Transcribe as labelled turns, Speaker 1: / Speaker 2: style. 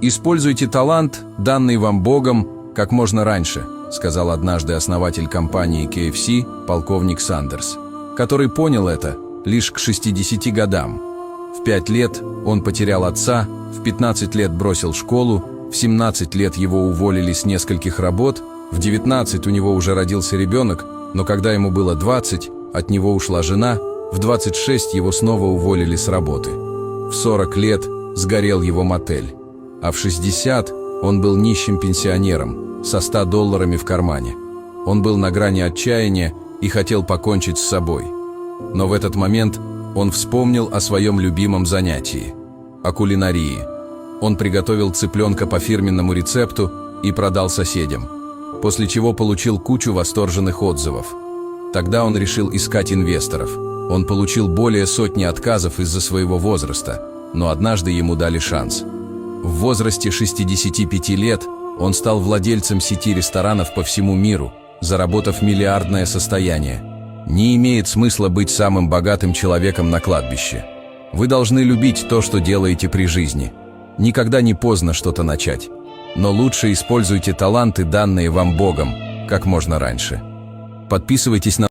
Speaker 1: «Используйте талант, данный вам Богом, как можно раньше», сказал однажды основатель компании KFC, полковник Сандерс, который понял это лишь к 60 годам. В 5 лет он потерял отца, в 15 лет бросил школу, в 17 лет его уволили с нескольких работ, в 19 у него уже родился ребенок, но когда ему было 20, от него ушла жена, в 26 его снова уволили с работы. В 40 лет сгорел его мотель, а в 60 он был нищим пенсионером со $100 в кармане. Он был на грани отчаяния и хотел покончить с собой. Но в этот момент он вспомнил о своем любимом занятии – о кулинарии. Он приготовил цыпленка по фирменному рецепту и продал соседям, после чего получил кучу восторженных отзывов. Тогда он решил искать инвесторов. Он получил более сотни отказов из-за своего возраста, но однажды ему дали шанс. В возрасте 65 лет он стал владельцем сети ресторанов по всему миру, заработав миллиардное состояние. Не имеет смысла быть самым богатым человеком на кладбище. Вы должны любить то, что делаете при жизни. Никогда не поздно что-то начать. Но лучше используйте таланты, данные вам Богом, как можно раньше. Подписывайтесь на